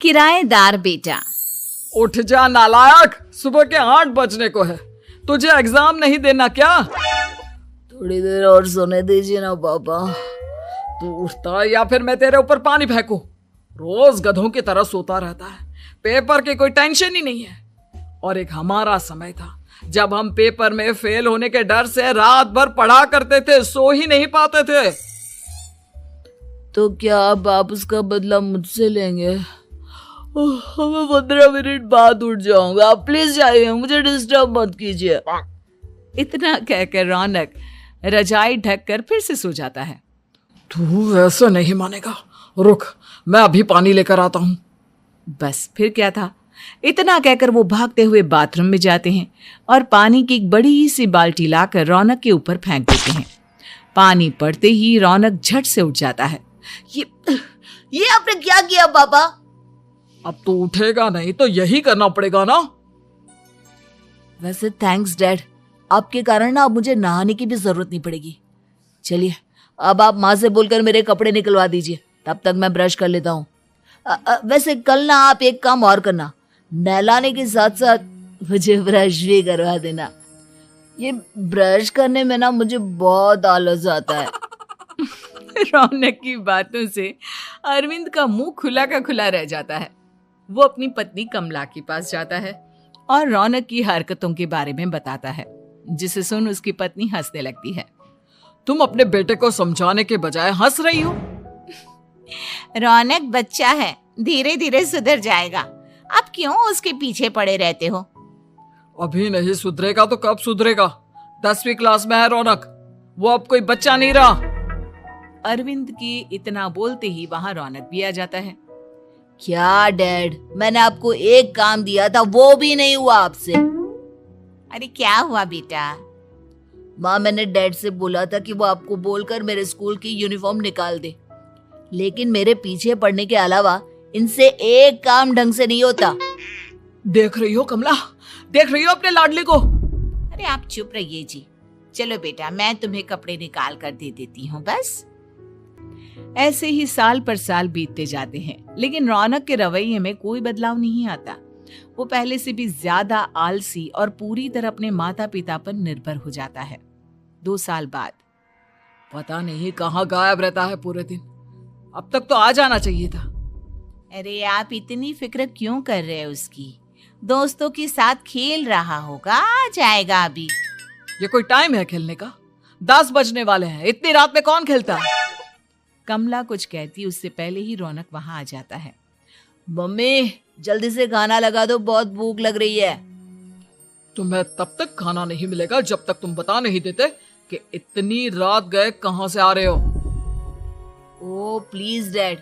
किराएदार बेटा। उठ जा नालायक, सुबह के 8 बजने को है। तुझे एग्जाम नहीं देना क्या? थोड़ी देर और सोने दीजिए ना पापा। तू उठता या फिर मैं तेरे ऊपर पानी फेंकूं? रोज गधों की तरह सोता रहता है, पेपर की कोई टेंशन ही नहीं है। और एक हमारा समय था जब हम पेपर में फेल होने के डर से रात भर पढ़ा करते थे, सो ही नहीं पाते थे। तो क्या अब आप उसका बदला मुझसे लेंगे? मैं 15 मिनट बाद उठ जाऊंगा, आप प्लीज जाइए, मुझे डिस्टर्ब मत कीजिए। इतना कहकर रौनक रजाई ढककर फिर से सो जाता है। तू ऐसा नहीं मानेगा, रुक मैं अभी पानी लेकर आता हूं। बस फिर क्या था, इतना कहकर वो भागते हुए बाथरूम में जाते हैं और पानी की एक बड़ी सी बाल्टी लाकर रौनक के ऊपर फेंक देते हैं। पानी पड़ते ही रौनक झट से उठ जाता है। ये आपने क्या किया पापा? अब तो उठेगा नहीं तो यही करना पड़ेगा ना। वैसे थैंक्स डैड, आपके कारण ना अब मुझे नहाने की भी जरूरत नहीं पड़ेगी। चलिए अब आप माँ से बोलकर मेरे कपड़े निकलवा दीजिए, तब तक मैं ब्रश कर लेता हूँ। वैसे कल ना आप एक काम और करना, नहलाने के साथ साथ मुझे ब्रश भी करवा देना। ये ब्रश करने में ना मुझे बहुत आलस आता है। रौनक की बातों से अरविंद का मुंह खुला का खुला रह जाता है। वो अपनी पत्नी कमला के पास जाता है और रौनक की हरकतों के बारे में बताता है, जिसे सुन उसकी पत्नी हंसने लगती है। तुम अपने बेटे को समझाने के बजाय हंस रही हो। रौनक बच्चा है, धीरे धीरे सुधर जाएगा। आप क्यों उसके पीछे पड़े रहते हो? अभी नहीं सुधरेगा तो कब सुधरेगा? 10वीं क्लास में है रौनक, वो अब कोई बच्चा नहीं रहा। अरविंद की इतना बोलते ही वहां रौनक भी आ जाता है। क्या डैड, मैंने आपको एक काम दिया था, वो भी नहीं हुआ आपसे। अरे क्या हुआ बेटा? माँ, मैंने डैड से बोला था कि वो आपको बोलकर मेरे स्कूल की यूनिफॉर्म निकाल दे, लेकिन मेरे पीछे पड़ने के अलावा इनसे एक काम ढंग से नहीं होता। देख रही हो कमला, देख रही हो अपने लाडले को? अरे आप चुप रहिए जी। चलो बेटा, मैं तुम्हें कपड़े निकाल कर दे देती हूँ बस। ऐसे ही साल पर साल बीतते जाते हैं, लेकिन रौनक के रवैये में कोई बदलाव नहीं आता। वो पहले से भी ज्यादा आलसी और पूरी तरह अपने माता पिता पर निर्भर हो जाता है। 2 साल बाद पता नहीं कहाँ गायब रहता है पूरे दिन, अब तक तो आ जाना चाहिए था। अरे आप इतनी फिक्र क्यों कर रहे हैं उसकी? दोस्तों के साथ खेल रहा होगा, आ जाएगा अभी। ये कोई टाइम है खेलने का? 10 बजने वाले हैं, इतनी रात में कौन खेलता है? कमला कुछ कहती उससे पहले ही रौनक वहां आ जाता है। मम्मी जल्दी से खाना लगा दो, बहुत भूख लग रही है। तुम्हें तब तक खाना नहीं मिलेगा जब तक तुम बता नहीं देते कि इतनी रात गए कहां से आ रहे हो। ओ प्लीज डैड,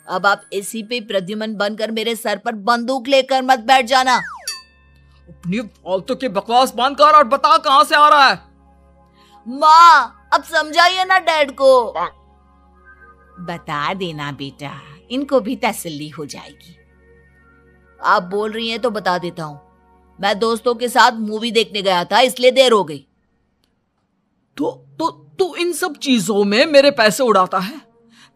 अब आप एसी पे प्रद्युमन बनकर मेरे सर पर बंदूक लेकर मत बैठ जाना। अपनी फालतू की बकवास बंद कर और बता कहां से आ रहा है। माँ अब समझाइए ना डैड को। बता देना बेटा, इनको भी तसल्ली हो जाएगी। आप बोल रही हैं तो बता देता हूँ, मैं दोस्तों के साथ मूवी देखने गया था, इसलिए देर हो गई। तो इन सब चीजों में मेरे पैसे उड़ाता है।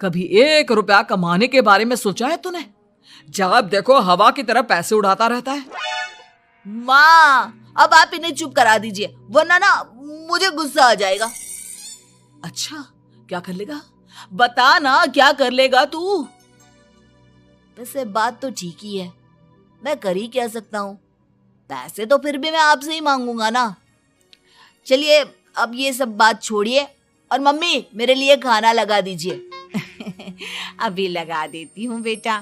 कभी 1 रुपया कमाने के बारे में सोचा है तूने? जब देखो हवा की तरह पैसे उड़ाता रहता है। माँ अब आप इन्हें चुप करा दीजिए, वरना ना मुझे गुस्सा आ जाएगा। अच्छा क्या कर लेगा? बता ना क्या कर लेगा तू? वैसे बात तो ठीक ही है, मैं कर ही क्या सकता हूँ। पैसे तो फिर भी मैं आपसे ही मांगूंगा ना। चलिए अब ये सब बात छोड़िए और मम्मी मेरे लिए खाना लगा दीजिए। अभी लगा देती हूँ बेटा।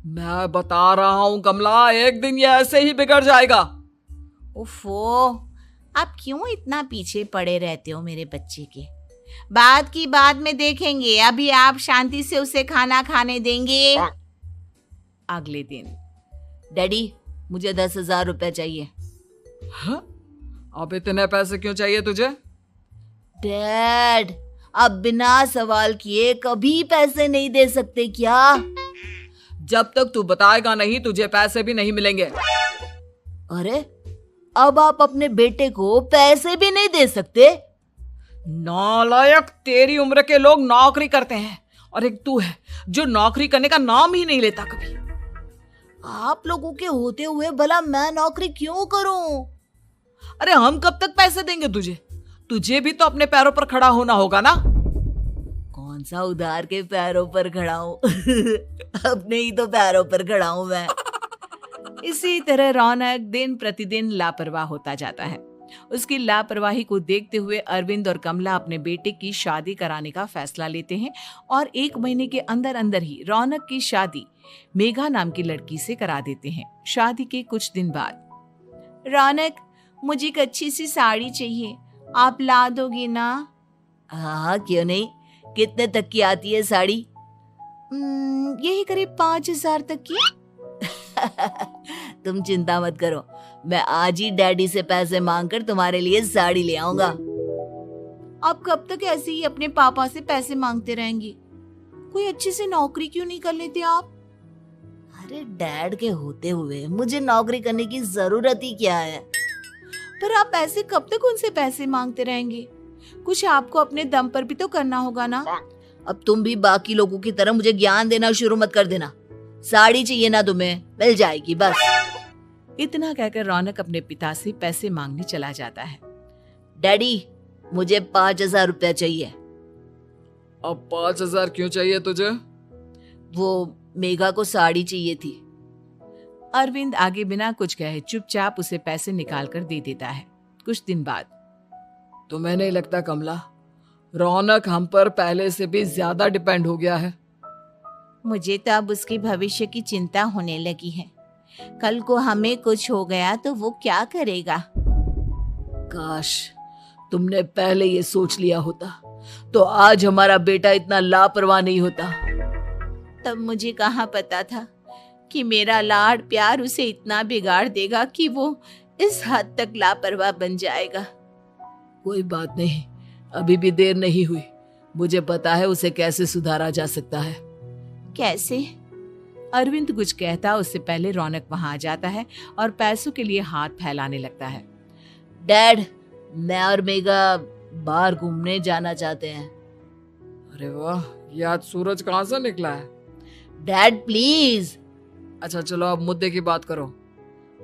मैं बता रहा हूँ कमला, एक दिन ये ऐसे ही बिगड़ जाएगा। ओफो, आप क्यों इतना पीछे पड़े रहते हो मेरे बच्चे के? बात की बाद में देखेंगे, अभी आप शांति से उसे खाना खाने देंगे। अगले दिन डैडी मुझे 10,000 रुपए चाहिए। हाँ? अब इतने पैसे क्यों चाहिए तुझे? डैड आप बिना सवाल किए कभी पैसे नहीं दे सकते क्या? जब तक तू बताएगा नहीं तुझे पैसे भी नहीं मिलेंगे। अरे अब आप अपने बेटे को पैसे भी नहीं दे सकते? नालायक, तेरी उम्र के लोग नौकरी करते हैं और एक तू है जो नौकरी करने का नाम ही नहीं लेता कभी। आप लोगों के होते हुए भला मैं नौकरी क्यों करूं? अरे हम कब तक पैसे देंगे तुझे? तुझे भी तो अपने पैरों पर खड़ा होना होगा ना। कौन सा उधार के पैरों पर खड़ा हूं? अपने ही तो पैरों पर खड़ा हूं मैं। इसी तरह रौनक दिन प्रतिदिन लापरवाह होता जाता है। उसकी लापरवाही को देखते हुए अरविंद और कमला अपने बेटे की शादी कराने का फैसला लेते हैं और 1 महीने के अंदर अंदर ही रौनक की शादी मेघा नाम की लड़की से करा देते हैं। शादी के कुछ दिन बाद, रौनक, मुझे एक अच्छी सी साड़ी चाहिए, आप ला दोगे ना? हाँ, क्यों नहीं। कितने तक की आती है साड़ी? यही करीब 5,000 तक की। तुम चिंता मत करो, मैं आज ही डैडी से पैसे मांगकर तुम्हारे लिए साड़ी ले आऊंगा। आप कब तक ऐसे ही अपने पापा से पैसे मांगते रहेंगे? कोई अच्छी सी नौकरी क्यों नहीं कर लेते आप? अरे डैड के होते हुए मुझे नौकरी करने की जरूरत ही क्या है? पर आप ऐसे कब तक उनसे पैसे मांगते रहेंगे? कुछ आपको अपने दम पर भी तो करना होगा ना। अब तुम भी बाकी लोगों की तरह मुझे ज्ञान देना शुरू मत कर देना। साड़ी चाहिए ना तुम्हें, मिल जाएगी बस। इतना कहकर रौनक अपने पिता से पैसे मांगने चला जाता है। डैडी, मुझे 5,000 रुपया चाहिए। अब 5,000 क्यों चाहिए तुझे? वो मेघा को साड़ी चाहिए थी। अरविंद आगे बिना कुछ कहे चुपचाप उसे पैसे निकाल कर दे देता है। कुछ दिन बाद, तुम्हें नहीं लगता कमला, रौनक हम पर पहले से भी ज्यादा डिपेंड हो गया है? मुझे तो अब उसके भविष्य की चिंता होने लगी है। कल को हमें कुछ हो गया तो वो क्या करेगा? काश तुमने पहले ये सोच लिया होता तो आज हमारा बेटा इतना लापरवाह नहीं होता। तब मुझे कहाँ पता था कि मेरा लाड प्यार उसे इतना बिगाड़ देगा कि वो इस हद तक लापरवाह बन जाएगा। कोई बात नहीं, अभी भी देर नहीं हुई। मुझे पता है उसे कैसे सुधारा जा सकता है। कैसे? अरविंद कुछ कहता उससे पहले रौनक वहां आ जाता है और पैसों के लिए हाथ फैलाने लगता है। डैड, मैं और मेघा बाहर घूमने जाना चाहते हैं। अरे वाह, ये आज सूरज कहाँ से निकला है? Dad please. अच्छा चलो अब मुद्दे की बात करो।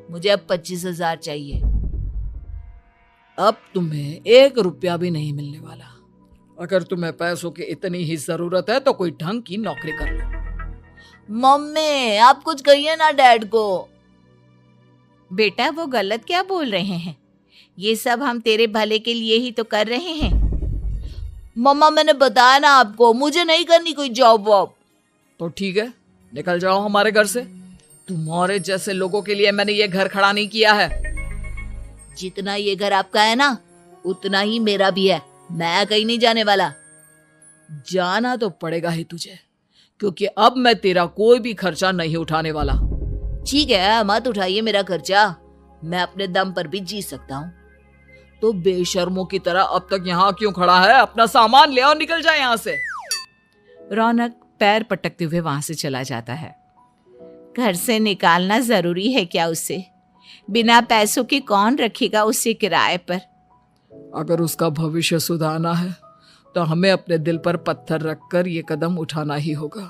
मुझे अब 25,000 चाहिए। अब तुम्हें 1 रुपया भी नहीं मिलने वाला। अगर तुम्हें पैसों की इतनी ही जरूरत है तो कोई ढंग की नौकरी कर लो। मम्मी, आप कुछ कहिए ना डैड को। बेटा, वो गलत क्या बोल रहे हैं? ये सब हम तेरे भले के लिए ही तो कर रहे हैं। मम्मा, मैंने बताया ना आपको, मुझे नहीं करनी कोई जॉब वॉब। तो ठीक है, निकल जाओ हमारे घर से। तुम्हारे जैसे लोगों के लिए मैंने ये घर खड़ा नहीं किया है। जितना ये घर आपका है ना, उतना ही मेरा भी है। मैं कहीं नहीं जाने वाला। जाना तो पड़ेगा ही तुझे, क्योंकि अब मैं तेरा कोई भी खर्चा नहीं उठाने वाला। ठीक है, मत उठाइए मेरा खर्चा, मैं अपने दम पर भी जी सकता हूँ। तो बेशर्मों की तरह अब तक यहाँ क्यों खड़ा है? अपना सामान ले और निकल जाए यहाँ से। रौनक पैर पटकते हुए वहां से चला जाता है। घर से निकालना जरूरी है क्या उसे? बिना पैसों के कौन रखेगा उसे किराए पर? अगर उसका भविष्य सुधारना है तो हमें अपने दिल पर पत्थर रखकर ये कदम उठाना ही होगा।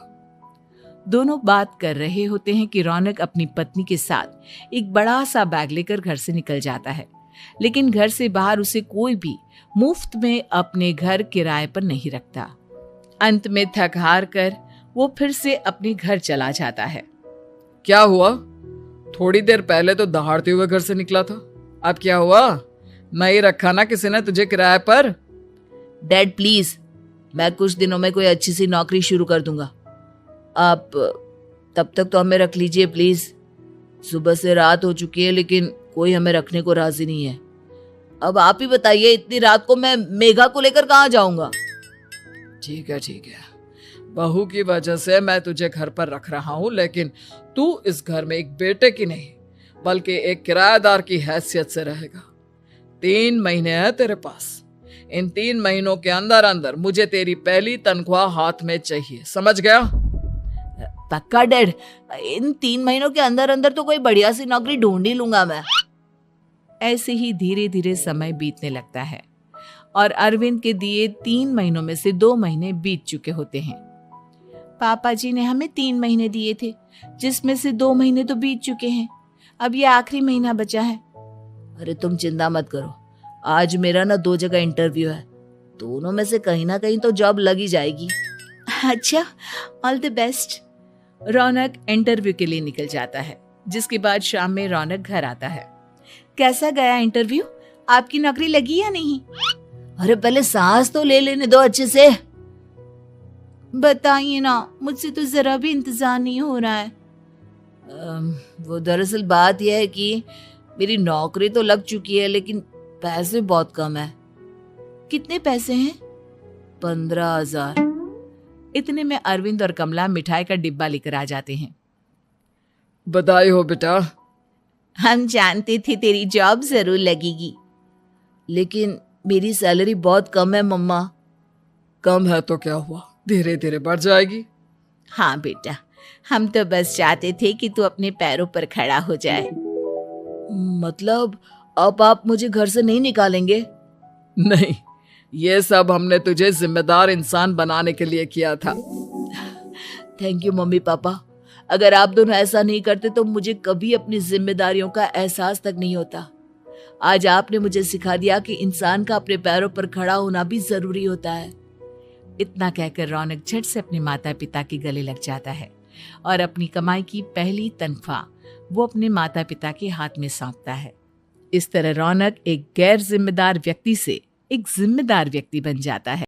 दोनों बात कर रहे होते हैं कि रौनक अपनी पत्नी के साथ एक बड़ा सा बैग लेकर घर से निकल जाता है, लेकिन घर से बाहर उसे कोई भी मुफ्त में अपने घर किराए पर नहीं रखता। अंत में थक हार कर वो फिर से अपने घर चला जाता है। क्या हुआ? थोड़ी देर पहले तो दहाड़ते हुए घर से निकला था, अब क्या हुआ? नहीं रखा ना किसी ने तुझे किराए पर? डैड प्लीज, मैं कुछ दिनों में कोई अच्छी सी नौकरी शुरू कर दूंगा। आप तब तक तो हमें रख लीजिए प्लीज। सुबह से रात हो चुकी है लेकिन कोई हमें रखने को राजी नहीं है। अब आप ही बताइए, इतनी रात को मैं मेघा को लेकर कहाँ जाऊंगा? ठीक है, बहू की वजह से मैं तुझे घर पर रख रहा हूँ, लेकिन तू इस घर में एक बेटे की नहीं बल्कि एक किराएदार की हैसियत से रहेगा। 3 महीने हैं तेरे पास। इन 3 महीनों के अंदर अंदर मुझे तेरी पहली तनख्वाह हाथ में चाहिए, समझ गया? पक्का डैड, इन 3 महीनों के अंदर अंदर तो कोई बढ़िया सी नौकरी ढूंढ ही लूंगा मैं। ऐसे ही धीरे धीरे समय बीतने लगता है और अरविंद के दिए 3 महीनों में से 2 महीने बीत चुके होते हैं। पापा जी ने हमें 3 महीने दिए थे, जिसमें से 2 महीने तो बीत चुके हैं। अब ये आखिरी महीना बचा है। अरे तुम चिंता मत करो, आज मेरा ना 2 जगह इंटरव्यू है, दोनों में से कहीं ना कहीं तो जॉब लग ही जाएगी। अच्छा, all the best. Raunak interview के लिए निकल जाता है, जिसके बाद शाम में रौनक घर आता है। कैसा गया इंटरव्यू? आपकी नौकरी लगी या नहीं? अरे पहले सांस तो ले लेने दो अच्छे से। बताइए ना, मुझसे तो जरा भी इंतजार नहीं हो रहा है। वो दरअसल बात यह है कि मेरी नौकरी तो लग चुकी है, लेकिन पैसे बहुत कम है। कितने पैसे हैं? 15,000। इतने में अरविंद और कमला मिठाई का डिब्बा लेकर आ जाते हैं। बधाई हो बेटा। हम जानते थे तेरी जॉब जरूर लगेगी। लेकिन मेरी सैलरी बहुत कम है मम्मा। कम है तो क्या हुआ, धीरे धीरे बढ़ जाएगी। हाँ बेटा, हम तो बस चाहते थे कि तू अपने पैरों पर खड़ा हो जाए। मतलब अब आप मुझे घर से नहीं निकालेंगे? नहीं, ये सब हमने तुझे जिम्मेदार इंसान बनाने के लिए किया था। Thank you mummy papa. अगर आप दोनों ऐसा नहीं करते तो मुझे कभी अपनी जिम्मेदारियों का एहसास तक नहीं होता। आज आपने मुझे सिखा दिया कि इंसान का अपने पैरों पर खड़ा होना भी जरूरी होता है। इतना कहकर रौनक झट से अपने माता पिता के गले लग जाता है और अपनी कमाई की पहली तनख्वाह वो अपने माता पिता के हाथ में सौंपता है। इस तरह रौनक एक गैर जिम्मेदार व्यक्ति से एक जिम्मेदार व्यक्ति बन जाता है।